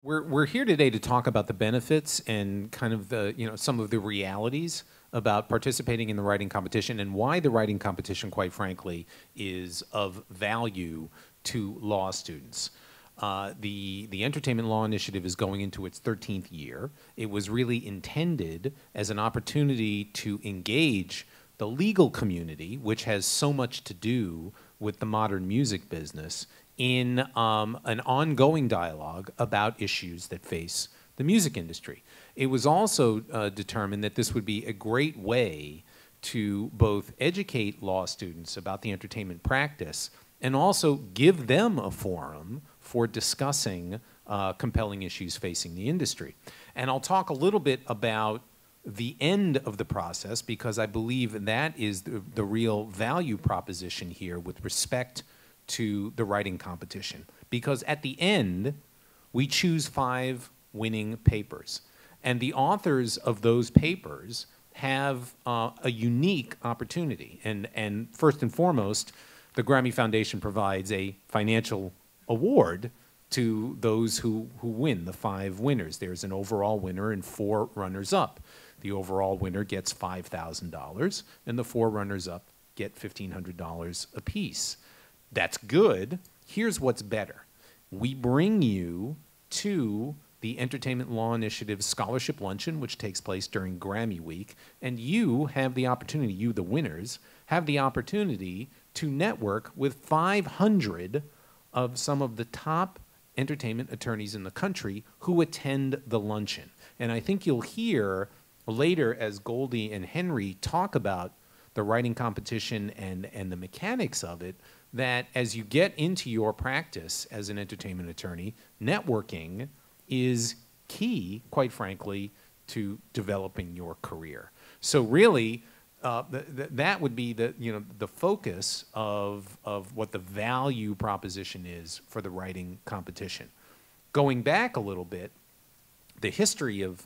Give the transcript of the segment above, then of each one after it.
We're here today to talk about the benefits and kind of the, some of the realities about participating in the writing competition and why the writing competition, quite frankly, is of value to law students. The Entertainment Law Initiative is going into its 13th year. It was really intended as an opportunity to engage the legal community, which has so much to do with the modern music business, in an ongoing dialogue about issues that face the music industry. It was also determined that this would be a great way to both educate law students about the entertainment practice and also give them a forum for discussing compelling issues facing the industry. And I'll talk a little bit about the end of the process, because I believe that is the real value proposition here with respect to the writing competition. Because at the end, we choose 5 winning papers. And the authors of those papers have a unique opportunity. And first and foremost, the Grammy Foundation provides a financial award to those who win, the 5 winners. There's an overall winner and 4 runners-up. The overall winner gets $5,000, and the 4 runners-up get $1,500 apiece. That's good. Here's what's better. We bring you to the Entertainment Law Initiative Scholarship Luncheon, which takes place during Grammy Week, and you have the opportunity, you the winners, have the opportunity to network with 500 of some of the top entertainment attorneys in the country who attend the luncheon. And I think you'll hear later as Goldie and Henry talk about the writing competition and the mechanics of it, that as you get into your practice as an entertainment attorney, networking is key, quite frankly, to developing your career. So really, that would be the focus of what the value proposition is for the writing competition. Going back a little bit, the history of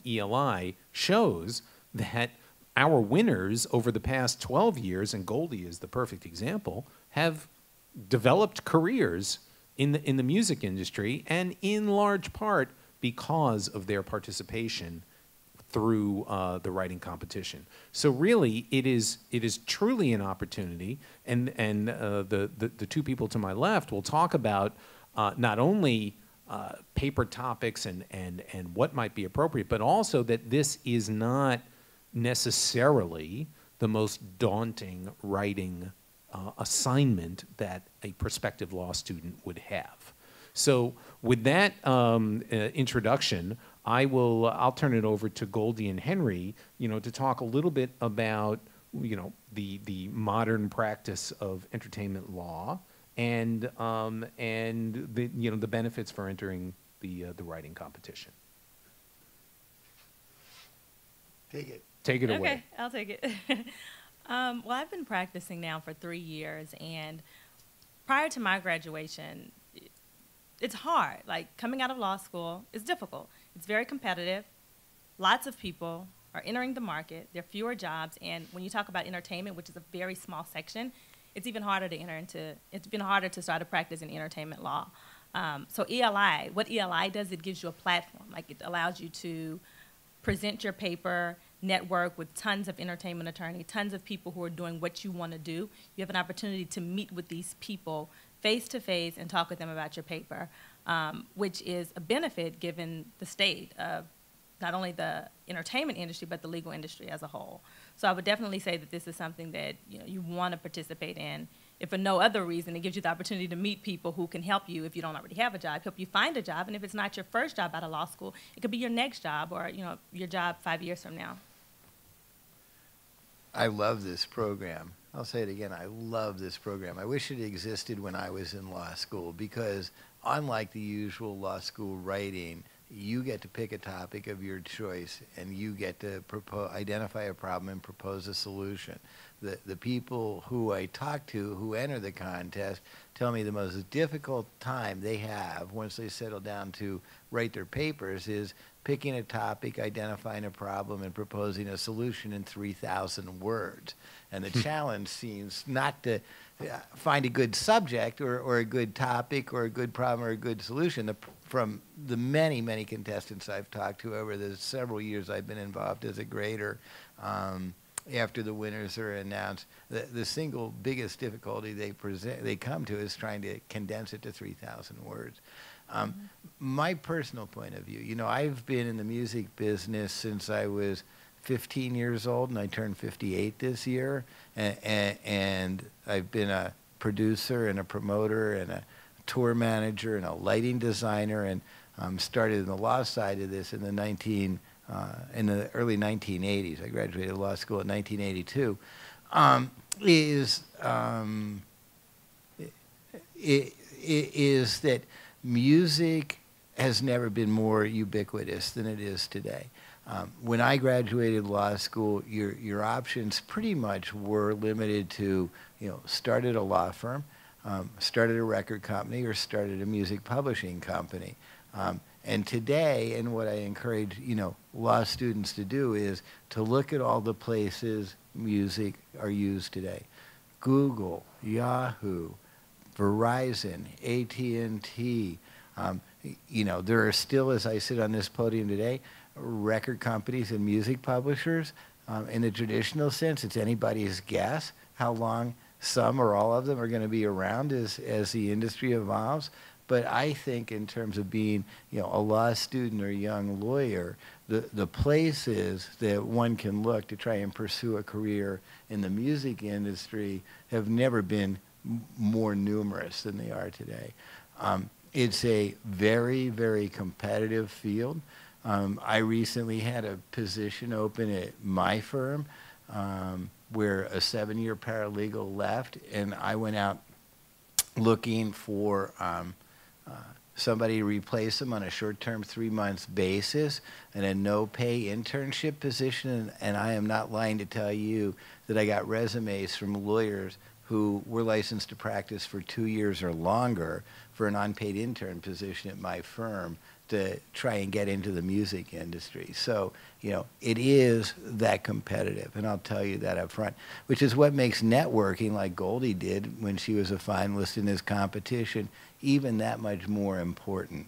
ELI shows that our winners over the past 12 years, and Goldie is the perfect example, have developed careers in the music industry, and in large part because of their participation through the writing competition. So really, it is truly an opportunity, and the 2 people to my left will talk about not only paper topics and what might be appropriate, but also that this is not necessarily the most daunting writing assignment that a prospective law student would have. So with that introduction, I'll turn it over to Goldie and Henry, to talk a little bit about, the modern practice of entertainment law and the benefits for entering the writing competition. Take it. Take it away. Okay, I'll take it. Well, I've been practicing now for 3 years, and prior to my graduation, it's hard. Like, coming out of law school is difficult. It's very competitive. Lots of people are entering the market. There are fewer jobs, and when you talk about entertainment, which is a very small section, it's even harder to it's been harder to start a practice in entertainment law. So ELI, what ELI does, it gives you a platform. Like, it allows you to present your paper, network with tons of entertainment attorneys, tons of people who are doing what you want to do. You have an opportunity to meet with these people face to face and talk with them about your paper, which is a benefit given the state of not only the entertainment industry, but the legal industry as a whole. So I would definitely say that this is something that you want to participate in. If for no other reason, it gives you the opportunity to meet people who can help you if you don't already have a job, help you find a job, and if it's not your first job out of law school, it could be your next job or your job 5 years from now. I love this program. I'll say it again, I love this program. I wish it existed when I was in law school, because unlike the usual law school writing, you get to pick a topic of your choice and you get to identify a problem and propose a solution. The people who I talk to who enter the contest tell me the most difficult time they have once they settle down to write their papers is picking a topic, identifying a problem, and proposing a solution in 3,000 words. And the challenge seems not to find a good subject or a good topic or a good problem or a good solution. From the many, many contestants I've talked to over the several years I've been involved as a grader, after the winners are announced, the single biggest difficulty they come to is trying to condense it to 3,000 words. My personal point of view, you know, I've been in the music business since I was 15 years old, and I turned 58 this year, and I've been a producer and a promoter and a tour manager and a lighting designer, and started in the law side of this in the early 1980s. I graduated law school in 1982. Is that music has never been more ubiquitous than it is today. When I graduated law school, your options pretty much were limited to, you know, started a law firm, started a record company, or started a music publishing company. And today, and what I encourage, you know, law students to do is to look at all the places music are used today. Google, Yahoo, Verizon, AT&T. You know, there are still, as I sit on this podium today, record companies and music publishers. In the traditional sense, it's anybody's guess how long some or all of them are going to be around as the industry evolves. But I think in terms of being, you know, a law student or a young lawyer, the places that one can look to try and pursue a career in the music industry have never been more numerous than they are today. It's a very, very competitive field. I recently had a position open at my firm where a 7-year paralegal left, and I went out looking for somebody to replace him on a short-term 3-month basis and a no-pay internship position. And I am not lying to tell you that I got resumes from lawyers who were licensed to practice for 2 years or longer for an unpaid intern position at my firm to try and get into the music industry. So, you know, it is that competitive, and I'll tell you that up front, which is what makes networking, like Goldie did when she was a finalist in this competition, even that much more important.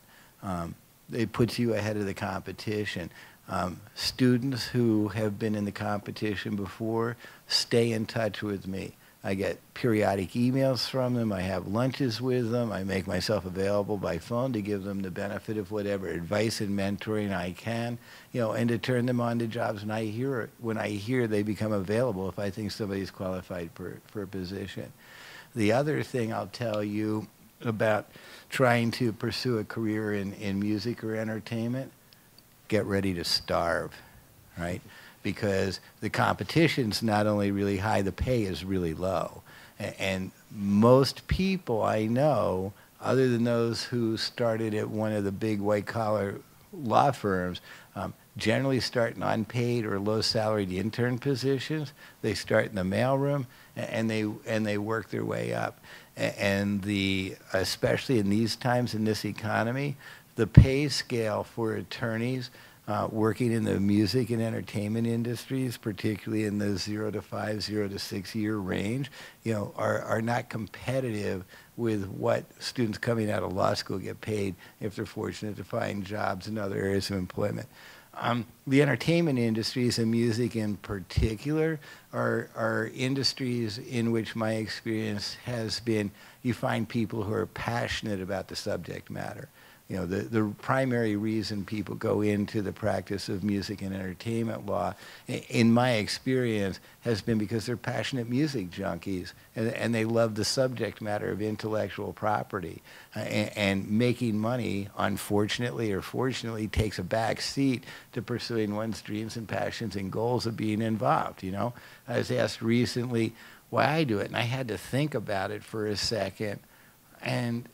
It puts you ahead of the competition. Students who have been in the competition before stay in touch with me. I get periodic emails from them. I have lunches with them. I make myself available by phone to give them the benefit of whatever advice and mentoring I can, you know, and to turn them on to jobs when I hear they become available if I think somebody's qualified for a position. The other thing I'll tell you about trying to pursue a career in music or entertainment, get ready to starve, right? Because the competition's not only really high, the pay is really low. And most people I know, other than those who started at one of the big white-collar law firms, generally start in unpaid or low-salaried intern positions. They start in the mailroom, and they work their way up. And especially in these times in this economy, the pay scale for attorneys working in the music and entertainment industries, particularly in the 0 to 5, 0 to 6 year range, you know, are not competitive with what students coming out of law school get paid if they're fortunate to find jobs in other areas of employment. The entertainment industries and music in particular are industries in which my experience has been you find people who are passionate about the subject matter. You know, the primary reason people go into the practice of music and entertainment law, in my experience, has been because they're passionate music junkies and they love the subject matter of intellectual property. And making money, unfortunately or fortunately, takes a back seat to pursuing one's dreams and passions and goals of being involved, you know. I was asked recently why I do it, and I had to think about it for a second. And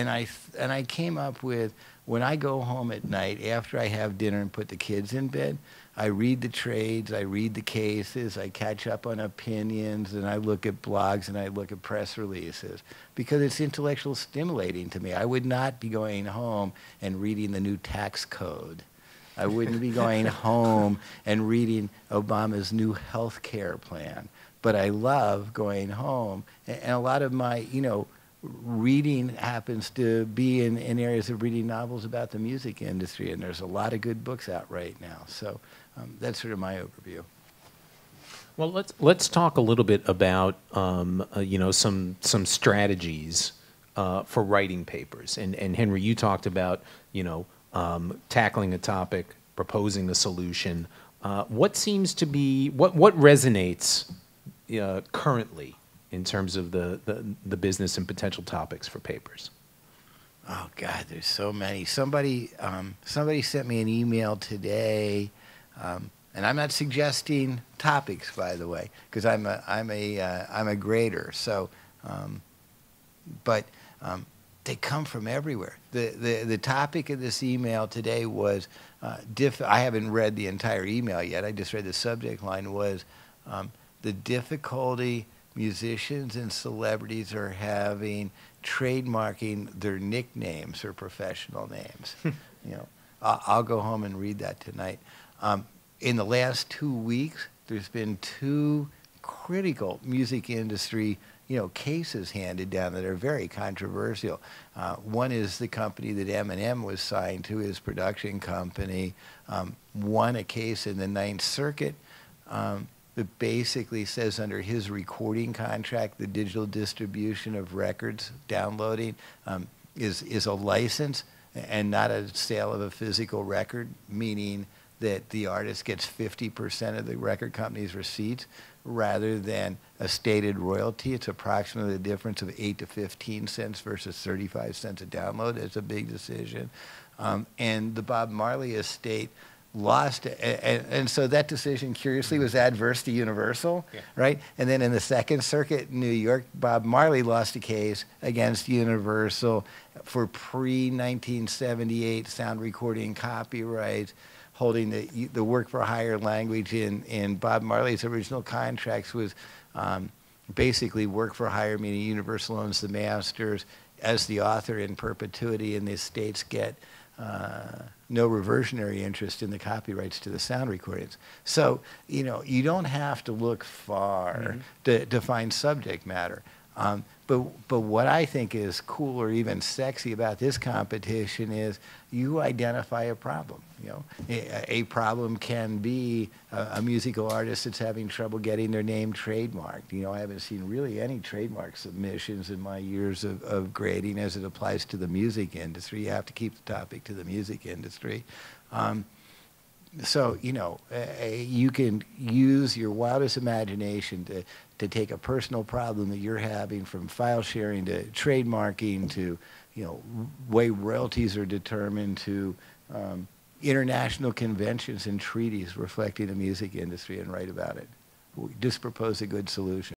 I came up with, when I go home at night after I have dinner and put the kids in bed, I read the trades, I read the cases, I catch up on opinions, and I look at blogs and I look at press releases because it's intellectually stimulating to me. I would not be going home and reading the new tax code. I wouldn't be going home and reading Obama's new health care plan. but I love going home. And a lot of my, reading happens to be in areas of reading novels about the music industry, and there's a lot of good books out right now. So that's sort of my overview. Well, let's talk a little bit about some strategies for writing papers. And Henry, you talked about tackling a topic, proposing a solution. What seems to be what resonates currently in terms of the business and potential topics for papers? Oh God, there's so many. Somebody sent me an email today. And I'm not suggesting topics, by the way, because I'm a grader. So, but they come from everywhere. The topic of this email today was I haven't read the entire email yet. I just read the subject line was the difficulty musicians and celebrities are having trademarking their nicknames or professional names. I'll go home and read that tonight. In the last 2 weeks, there's been 2 critical music industry, cases handed down that are very controversial. One is the company that Eminem was signed to, his production company, won a case in the Ninth Circuit that basically says under his recording contract, the digital distribution of records, downloading, is a license and not a sale of a physical record, meaning that the artist gets 50% of the record company's receipts rather than a stated royalty. It's approximately the difference of 8 to 15 cents versus 35 cents a download. It's a big decision. And the Bob Marley estate lost, and so that decision, curiously, was adverse to Universal, right? And then in the Second Circuit in New York, Bob Marley lost a case against Universal for pre-1978 sound recording copyrights, holding the work for hire language in Bob Marley's original contracts was basically work for hire, meaning Universal owns the masters as the author in perpetuity, and the estates get no reversionary interest in the copyrights to the sound recordings. So, you don't have to look far to find subject matter. But what I think is cool or even sexy about this competition is you identify a problem. A problem can be a musical artist that's having trouble getting their name trademarked. I haven't seen really any trademark submissions in my years of grading as it applies to the music industry. You have to keep the topic to the music industry. So, you can use your wildest imagination to take a personal problem that you're having, from file sharing to trademarking to, way royalties are determined to international conventions and treaties reflecting the music industry, and write about it. Just propose a good solution.